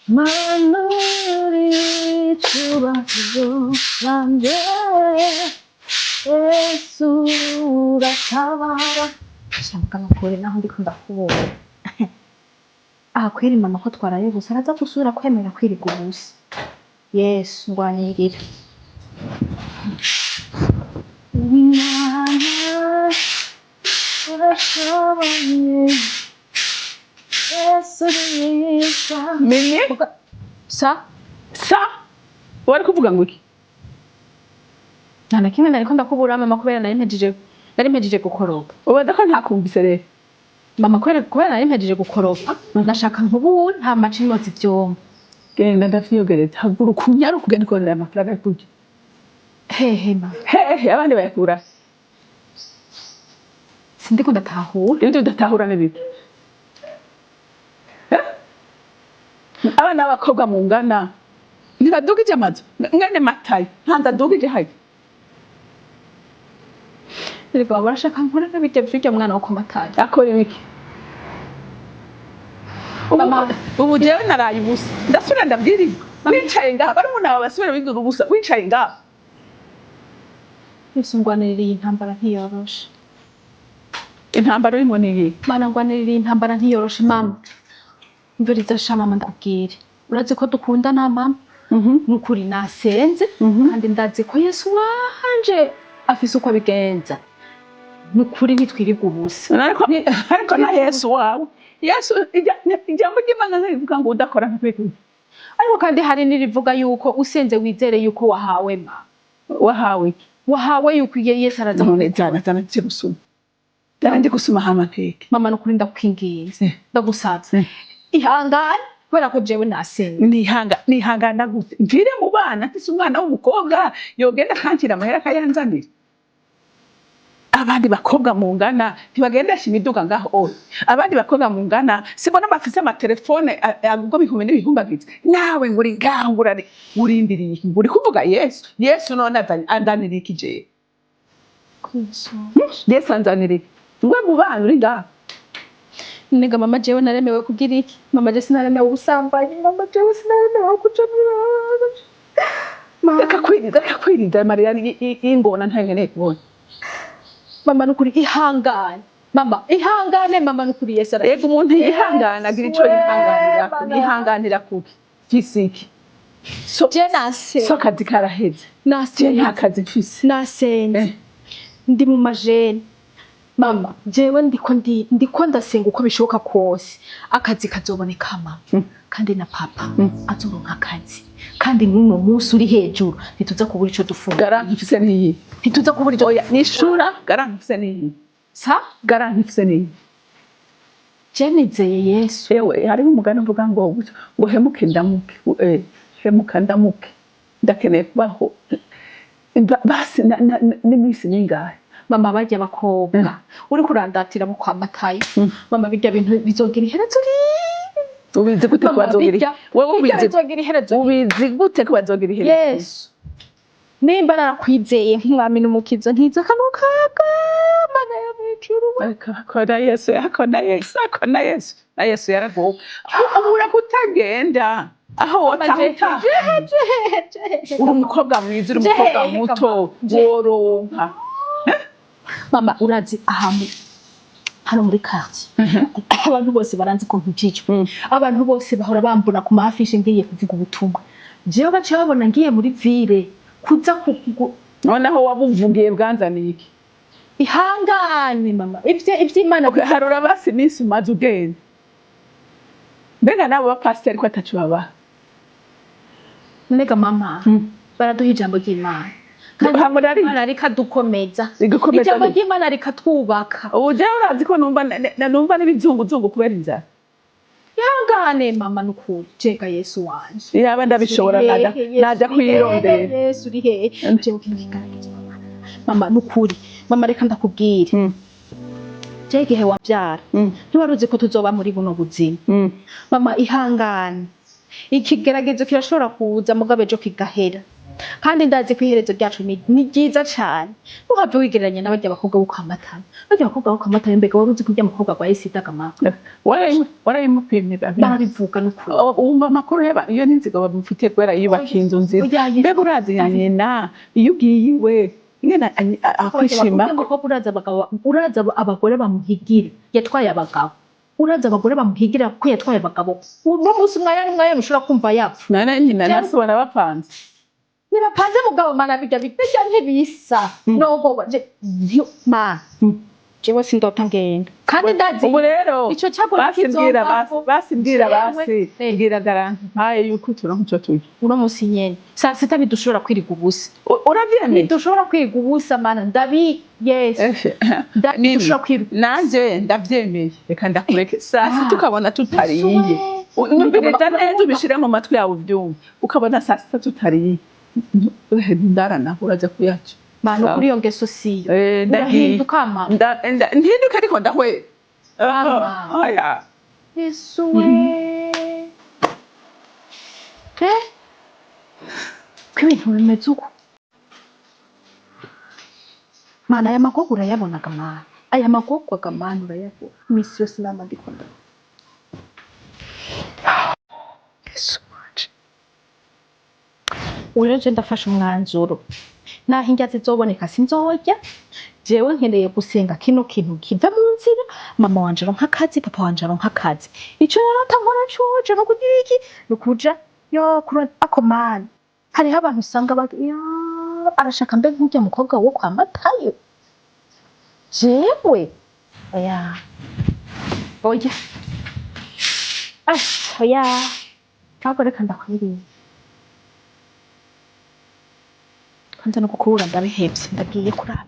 만물이 주밖에 안돼 예수가 잡아라. 잠깐만 kweli naho ndiko ndakubona kweli mama ko twaraye gusa araza gusubira kwemera kwiriga ubusa. Yesu ngwanyirira Imana urashoboye Yesu mwiza. Mimi? Sa? Wari kuvuga ngo iki? Nta na kimwe nariko ndakubura mama kubera nari mpejeje gukoropa. Ubona ko ntakumvise rero. Mama kubera nari mpejeje gukoropa nashaka nkubu nta maci nyoza ivyombo. Genda ndavyiyogereza haguruka unyaruka ugenda ukorera amafaranga yo kurya. Hehe mama. Hehe abandi bayakura. Sindiko ndatahura. Ibyo udatahura n'ibiki? Abana b'abakobwa mungana ntibadugije amazu ngane matayo ntandadugije hayi. Reka barashaka nkora n'ibite vy'iryo mwana wo kumatayo. Akora ibiki? Mama ubu jewe naraye ubusa ndasubira ndabwirirwa wicaye ngaha barumuna bawe basubira bigira ubusa wicaye ngaha. Yesu ngwanirira intambara ntiyoroshe. Intambara urimo ni iyi? Mana ngwanirira intambara ntiyoroshe mama. Mviriza sha mama ndabwire. Urazi ko dukundana mama? Nukuri nasenze kandi ndazi ko Yesu wanje afise uko abigenza. Nukuri ntitwiriga ubusa. Ariko na Yesu wawe. Yesu ijambo ry'Imana rivuga ngo udakora nk'ibintu. Ariko kandi hari nirivuga yuko usenze wizere yuko wahawe ma. Wahawe yuko Yesu araza zana gusuma. Ndi gusuma hamateke. Mama nukuri ndakwingiza. Ndagusatse. Ihangane kubera ko jewe nasenze. Nihangana gute? Mvire mu bana ntise umwana w'umukobwa yogenda kankira amahera kayanzanira. Abandi bakobwa mungana ntibagendesha imiduga ngaho. Abandi bakobwa mungana sibona bafise amatelefone agubwo bihumbi n'ibihumbagiza. Nawe nguri ngangurane urindiriye iki? Uri kuvuga Yesu none andanira iki je? Yesu anzanira iki? Ngwe mu bana uri ngaho. Nega mama jewe naremewe kugira iki? Mama je sinaremewe ubusambanyi. Mama jewe sinaremewe kuja mu Reka kwirinda Mariya ingona ntayeneye kubona. Mama nukuri ihangane. Mama ihangane mama nukuri Yesu ara. Yego umuntu yihangana agira ico yihanganira kuki? Fisiki. Je nase. So kazi karaheze. Nase nta kazi mfise. Nasenze. Ndi mu majene. Mama jewe ndiko ndasenga uko bishoboka kose akazi kazoboneka mama. Kandi na papa azoronka akazi. Kandi n'uno munsi uri hejuru ntituza kubura ico dufunga. Garanti mfise niyi. Ntituza kubura ico nishura garanti mfise niyi. Sa Garanti mfise niyi. Jenizeye Yesu. Ewe hariho umugani uvuga ngo hemuke ndamuke. Hemuka ndamuke. Ndakeneye kubaho. Basi n'imisi ningahe. Mama barya bakobwa uri kurandatira mu kwa matayo. Mama birya bintu bizogira iherezo ubizi gute kwazogira wewe ubizi gute kwazogira iherezo? Yesu nimba narakwizeye nk'umwami n'umukizo ntiza kamukaga mana yo mw'ijuru. Akona Yesu yaragowe ubura kutagenda aho watahuta uri umukobwa mwiza uri umukobwa muto woronka. Mama urazi ahantu hano muri quartier abantu bose baranzi ko nkijijwe. Abantu bose bahora bambona ku mafishi ngiye kuvuga ubutumwa. Jewe bace babona ngiye muri ville kuza noneho wabuvugiye bwanzaniye iki? Ihangane mama ivy'Imana harura basi nisi umaze ugenda. Mbega nabo bapasiteri ko atacu baba. Nega mama baraduha ijambo ry'Imana. Kandi Imana rikadukomeza. Ijambo ry'Imana rikatwubaka. Ubu jewe urazi ko numva n'ibizunguzungu kubera inzara. Ihangane mama nukuri jega Yesu wanje. Yaba ndabishobora naja kwirondera. Yesu uri he? Jewe kiniganje mama nukuri. Mama reka ndakubwire. Jege he wavyara. Ntiwaruzi ko tuzoba muri buno buzima. Mama ihangane. Ikigeragezo kirashobora kuza mugabe jo kigahera. kandi ndazi ko iherezo ryacu ni ryiza cane ntuhave wigereranya n'abarya abakobwa bo kwa Matama barya abakobwa bo kwa Matama mbega wari uzi ko urya mukobwa arwaye sida gamama warayimupimye barabivuga n'ukuri wumva amakuru iyo n'inzigo bamufitiye kubera yiyubakiye inzu nziza mbega urazi ya nyina iyo ugiye iwe ngena akwishima uraza abagore bamuhigira yatwaye abagabo uraza abagore bamuhigira ko yatwaye abagabo uno munsi mwaya mushobora kumva yapfa nana nyina nasubona bapanze ntibapanze mugabo mana bijya bipesha ntibisa nogo ma jewe sindota ngenda kandi ndazi ubu rero ico cyagora basimbwira bwira garanti mpaye yuko turonka ico turya uno munsi nyene saa sita bidushobora kwiriga ubusa uravyemeye bidushobora kwiriga ubusa mana dushobora kwiriga nanje ndavyemeye reka ndakureke saa sita ukabona tutariye nyumviriza neza ubishire mu matwi yawe uvyumva ukabona saa sita tutariye ndarana uraza kuyaca Mano kuri iyo ngeso siyo ndahinduka ma ntinduka ariko ndahwe aya Yesu we ko ibintu bimeze uko mana aya makoko urayabonaga mana aya makoko agamana urayabona imisi yose nama ndiko ndabona Yesu wanje ureje ndafashe umwanzuro naho indya zizoboneka sinzorya jewe nkeneye gusenga kino kintu kive mu nzira mama wanje aronka akazi papa wanje aronka akazi ico narota nkora coje no kugira iki nukuja yo kura akomana hariho abantu usanga arashaka mbe nk'urya mukobwa wo kwa Matayo jewe oya oya ntabwo reka ndakwiriye Nza no kukubura ndabihevye ndagiye kuraba